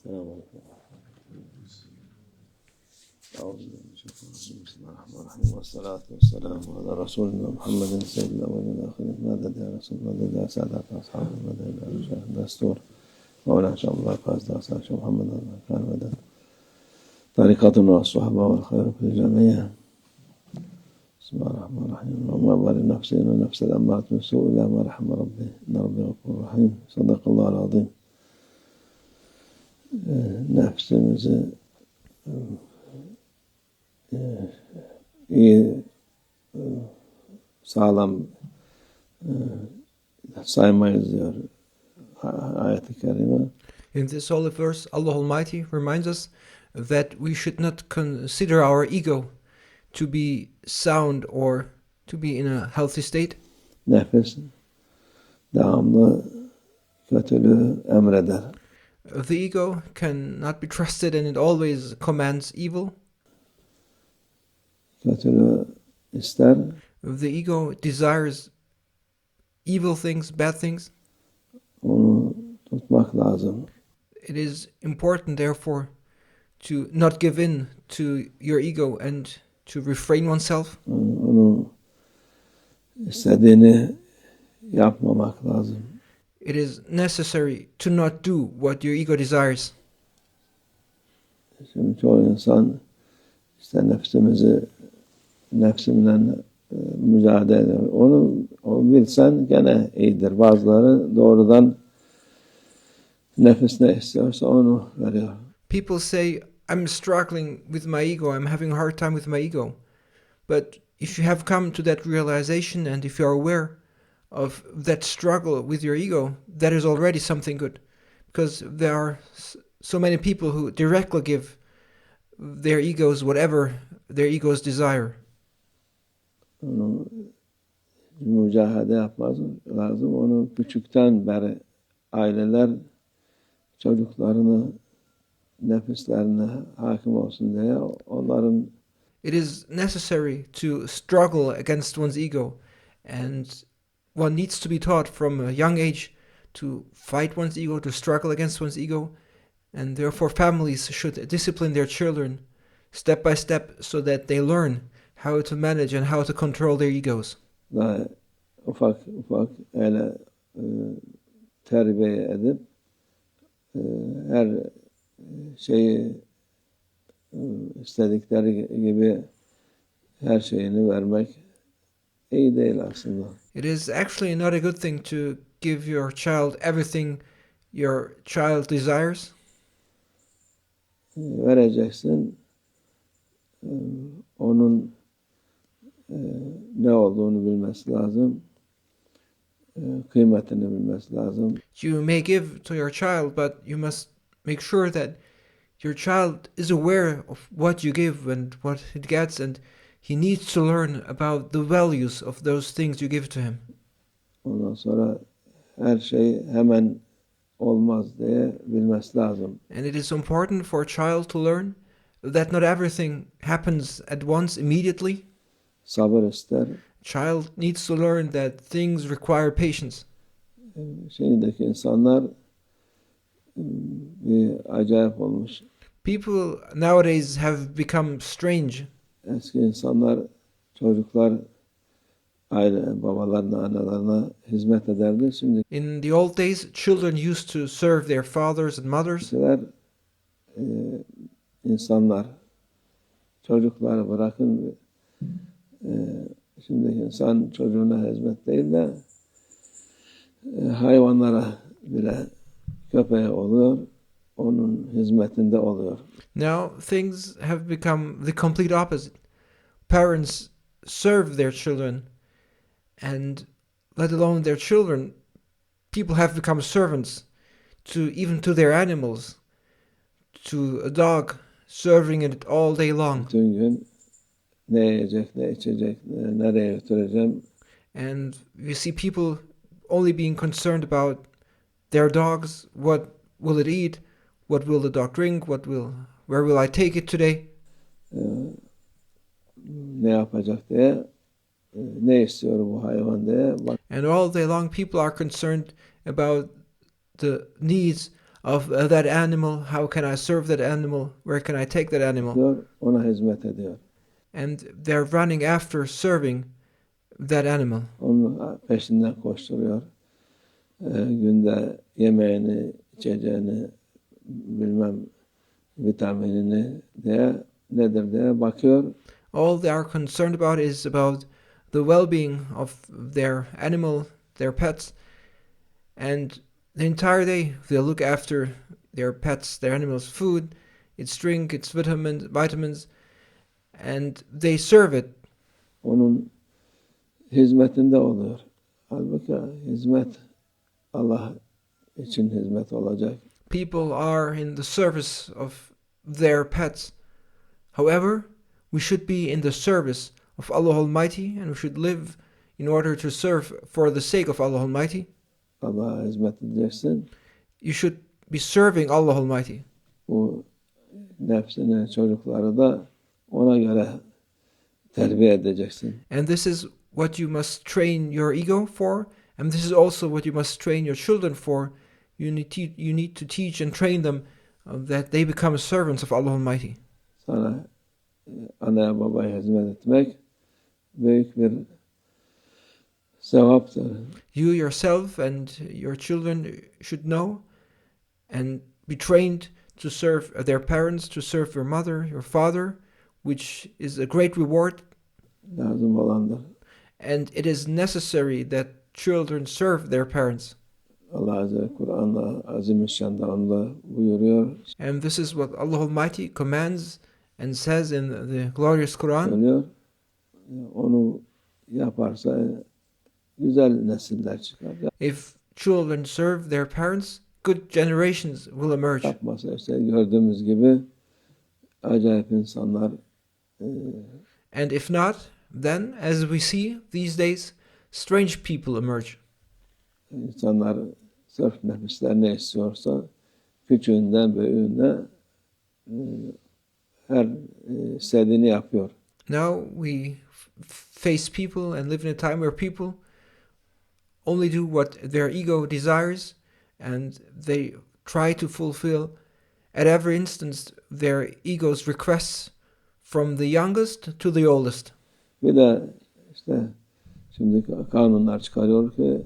السلام عليكم. أعوذ بالله من الشيطان الرجيم. بسم الله الرحمن الرحيم والصلاة والسلام على رسولنا محمد سيد الأولين والآخرين. مدد يا رسول الله، مدد يا سادة أصحاب المدد يا رجال الدستور مولانا شاء الله فاز أصحاب محمد كان مدد طريقتنا والصحبة والخير في الجميع. بسم الله الرحمن الرحيم. وما بال نفسي إن نفس الأمارة من سوء إلا ما رحم ربي إن ربي غفور رحيم. صدق الله العظيم. Nefsimizi iyi sağlam saymayız diyor ayet-i kerime. In this holy verse, Allah Almighty reminds us that we should not consider our ego to be sound or to be in a healthy state. Nefis devamlı kötülüğü emreder. The ego cannot be trusted and it always commands evil. Kötülüğü ister. The ego desires evil things, bad things. Onu tutmak lazım. It is important, therefore, to not give in to your ego and to refrain oneself. Onu istediğini yapmamak lazım. It is necessary to not do what your ego desires. Şimdi çoğu insan işte nefsimle mücadele ediyor. O bilsen gene iyidir. Bazıları doğrudan nefis ne istiyorsa onu veriyor. People say, I'm struggling with my ego, I'm having a hard time with my ego. But if you have come to that realization and if you are aware of that struggle with your ego, that is already something good. Because there are so many people who directly give their egos whatever their egos desire. Onu mücadele yapmaz lazım. Onu küçükten beri aileler çocuklarını nefislerine hakim olsun diye onların. It is necessary to struggle against one's ego, and one needs to be taught from a young age to fight one's ego, to struggle against one's ego, and therefore families should discipline their children step by step so that they learn how to manage and how to control their egos. Daha ufak öyle terbiye edip her şeyi istedikleri gibi her şeyini vermek iyi değil aslında. It is actually not a good thing to give your child everything your child desires. Vereceksin, onun ne olduğunu bilmesi lazım, kıymetini bilmesi lazım. You may give to your child, but you must make sure that your child is aware of what you give and what it gets, and he needs to learn about the values of those things you give to him. Ondan sonra her şey hemen olmaz diye bilmesi lazım. And it is important for a child to learn that not everything happens at once immediately. Sabır ister. Child needs to learn that things require patience. Şimdiki insanlar bir acayip olmuş. People nowadays have become strange. Eski insanlar, çocuklar aile babalarına, analarına hizmet ederdi. Şimdi In the old days, children used to serve their fathers and mothers. İnsanlar çocukları bırakın, şimdi insan çocuğuna hizmet değil de hayvanlara bile, köpeğe oluyor, onun hizmetinde oluyor. Now things have become the complete opposite. Parents serve their children, and let alone their children, people have become servants even to their animals, to a dog, serving it all day long. Bütün gün ne yiyecek, ne içecek, nereye götüreceğim. And you see people only being concerned about their dogs. What will it eat? What will the dog drink? Where will I take it today? Ne yapacak diye, ne istiyor bu hayvan diye. And all day long people are concerned about the needs of that animal. How can I serve that animal? Where can I take that animal? Diyor, ona hizmet ediyor. And they're running after serving that animal. Onun peşinden koşturuyor. Günde yemeğini, içeceğini, bilmem vitaminini diye nedir diye bakıyor. All they are concerned about is about the well-being of their animal, their pets, and the entire day they'll look after their pets, their animals' food, its drink, its vitamins, and they serve it. Onun hizmetinde oluyor. Halbuki hizmet Allah için hizmet olacak. People are in the service of their pets. However, we should be in the service of Allah Almighty, and we should live in order to serve for the sake of Allah Almighty. Allah'a hizmet edeceksin. You should be serving Allah Almighty. Bu nefsini, çocukları da ona göre terbiye edeceksin. And this is what you must train your ego for, and this is also what you must train your children for. You need to teach and train them that they become servants of Allah Almighty. Sana anaya babaya hizmet etmek büyük bir sevaptır. You yourself and your children should know and be trained to serve their parents, to serve your mother, your father, which is a great reward. Lazım olandır. And it is necessary that children serve their parents. Allah Azze Kur'an'da Azimüşşan'da onda buyuruyor. And this is what Allah Almighty commands and says in the glorious Quran. Söylüyor. Onu yaparsa güzel nesiller çıkar. If children serve their parents, good generations will emerge. Yapmasa işte gördüğümüz gibi acayip insanlar. And if not, then, as we see these days, strange people emerge. İnsanlar sırf nefisler ne istiyorsa küçüğünden büyüğüne her istediğini yapıyor. Now we face people and live in a time where people only do what their ego desires, and they try to fulfill at every instance their ego's requests, from the youngest to the oldest. Bir de işte şimdi kanunlar çıkarıyor ki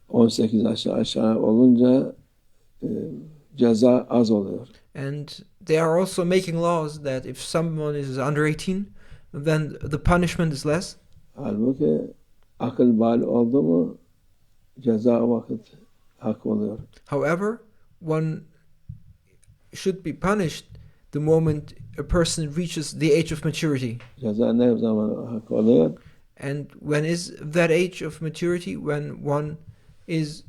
18 yaş aşağı olunca ceza az oluyor. And they are also making laws that if someone is under 18, then the punishment is less. Halbuki akıl bali oldu mu ceza vakit hak oluyor. However, one should be punished the moment a person reaches the age of maturity. Ceza ne zaman hak oluyor? And when is that age of maturity? When is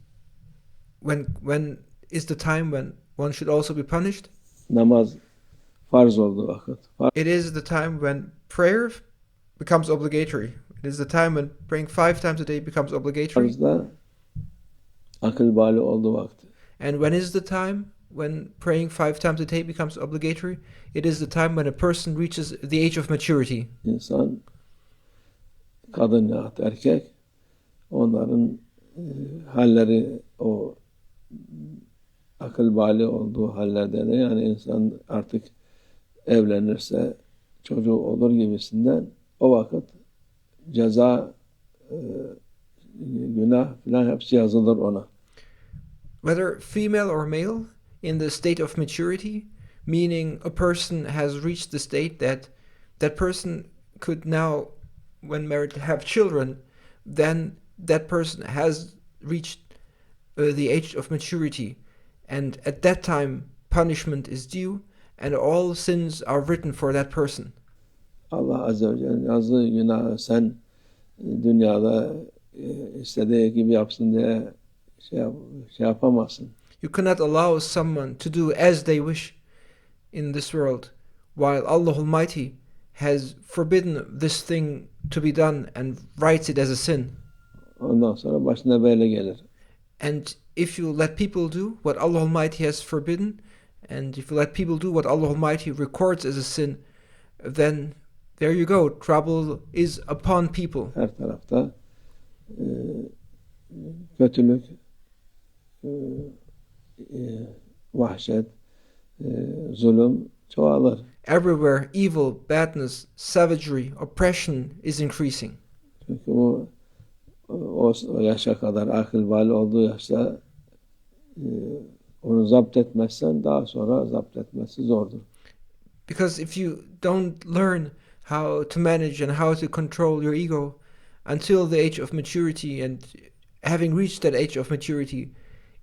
the time when one should also be punished? Namaz farz olduğu vakit. It is the time when prayer becomes obligatory. It is the time when praying 5 times a day becomes obligatory. Farzda akıl bali olduğu vakti. And when is the time when praying 5 times a day becomes obligatory? It is the time when a person reaches the age of maturity. İnsan, kadın ya da erkek, onların halleri o akıl bali olduğu hallerde de yani insan artık evlenirse çocuğu olur gibisinden o vakit ceza, günah falan hepsi yazılır ona. Whether female or male, in the state of maturity, meaning a person has reached the state that that person could now, when married, have children, then that person has reached the age of maturity, and at that time punishment is due, and all sins are written for that person. Allah Azze ve Celle yazdığı günahı sen dünyada istediği gibi yapsın diye şey yapamazsın. You cannot allow someone to do as they wish in this world, while Allah Almighty has forbidden this thing to be done and writes it as a sin. Ondan sonra başına böyle gelir. And if you let people do what Allah Almighty has forbidden, and if you let people do what Allah Almighty records as a sin, then there you go. Trouble is upon people. Her tarafta kötülük, vahşet, zulüm çoğalır. Everywhere, evil, badness, savagery, oppression is increasing. Çünkü o yaşa kadar akıl bali olduğu yaşta onu zapt etmezsen daha sonra zapt etmesi zordur. Because if you don't learn how to manage and how to control your ego until the age of maturity, and having reached that age of maturity,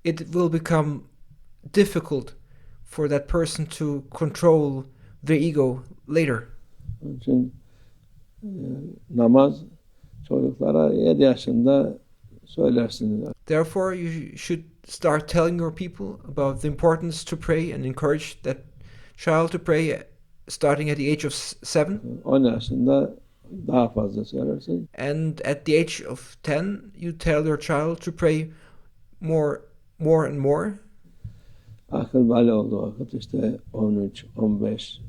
it will become difficult for that person to control their ego later. Onun için namaz çocuklara 7 yaşında söylersiniz. Therefore, you should start telling your people about the importance to pray and encourage that child to pray starting at the age of 7. 10 yaşında daha fazla söylersin. And at the age of 10, you tell your child to pray more and more. Akıl bali olduğu vakit işte 13, 15,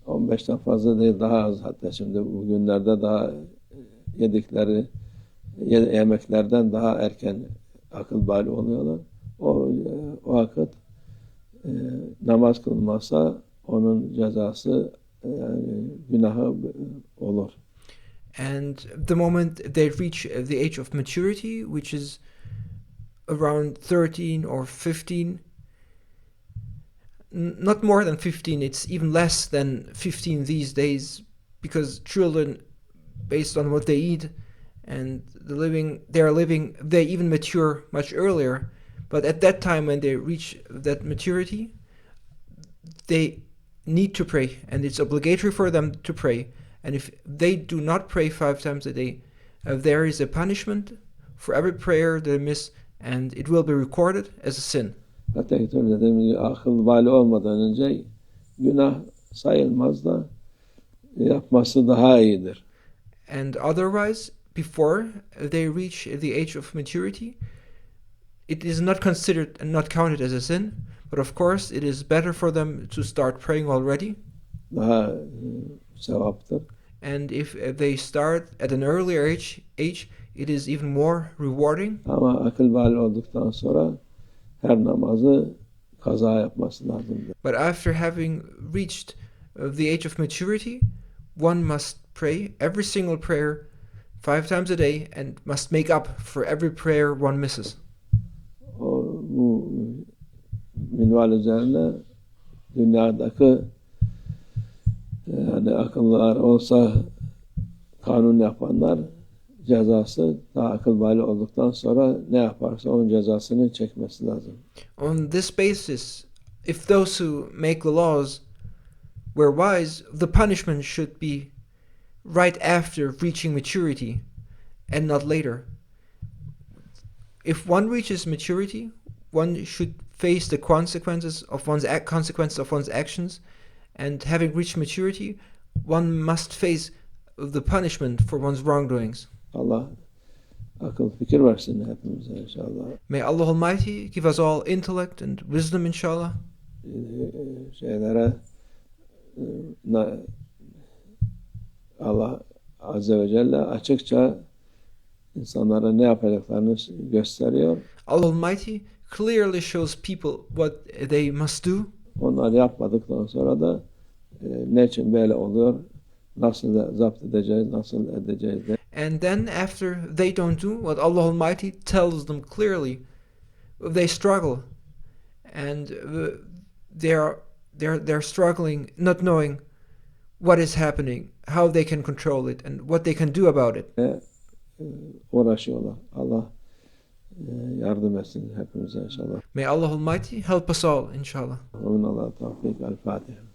15'ten fazla değil, daha az, hatta şimdi bugünlerde daha yedikleri yemeklerden daha erken akıl bali oluyorlar. O vakit namaz kılmazsa onun cezası, yani günahı olur. And the moment they reach the age of maturity, which is around 13 or 15, not more than 15, it's even less than 15 these days, because children, based on what they eat and they even mature much earlier. But at that time, when they reach that maturity, they need to pray, and it's obligatory for them to pray. And if they do not pray 5 times a day, there is a punishment for every prayer they miss, and it will be recorded as a sin. Hatta dediğim gibi akıl bali olmadan önce günah sayılmaz da yapması daha iyidir. And otherwise, before they reach the age of maturity, it is not considered and not counted as a sin. But of course, it is better for them to start praying already. Daha sevaptır. And if they start at an earlier age, it is even more rewarding. Ama akıl bali olduktan sonra her namazı kaza yapması lazımdır. But after having reached the age of maturity, one must pray every single prayer 5 times a day and must make up for every prayer one misses. Bu minval üzerine dünyadaki yani akıllılar olsa kanun yapanlar cezası daha akıl bali olduktan sonra ne yaparsa onun cezasını çekmesi lazım. On this basis, if those who make the laws were wise, the punishment should be right after reaching maturity and not later. If one reaches maturity, one should face the consequences of one's actions, and having reached maturity, one must face the punishment for one's wrongdoings. Allah akıl fikir versin hepimize inşallah. May Allah Almighty give us all intellect and wisdom, inshallah. Şeylere Allah Azze ve Celle açıkça insanlara ne yapacaklarını gösteriyor. Allah Almighty clearly shows people what they must do. Onlar yapmadıktan sonra da ne için böyle oluyor, nasıl zapt edeceğiz, nasıl edeceğiz de. And then after they don't do what Allah Almighty tells them clearly, they struggle, and they're struggling, not knowing what is happening, how they can control it, and what they can do about it. Uğraşıyorlar. Allah yardım etsin hepimize inşallah. May Allah Almighty help us all, inshallah. Amin. Allah tevfik. El Fatiha.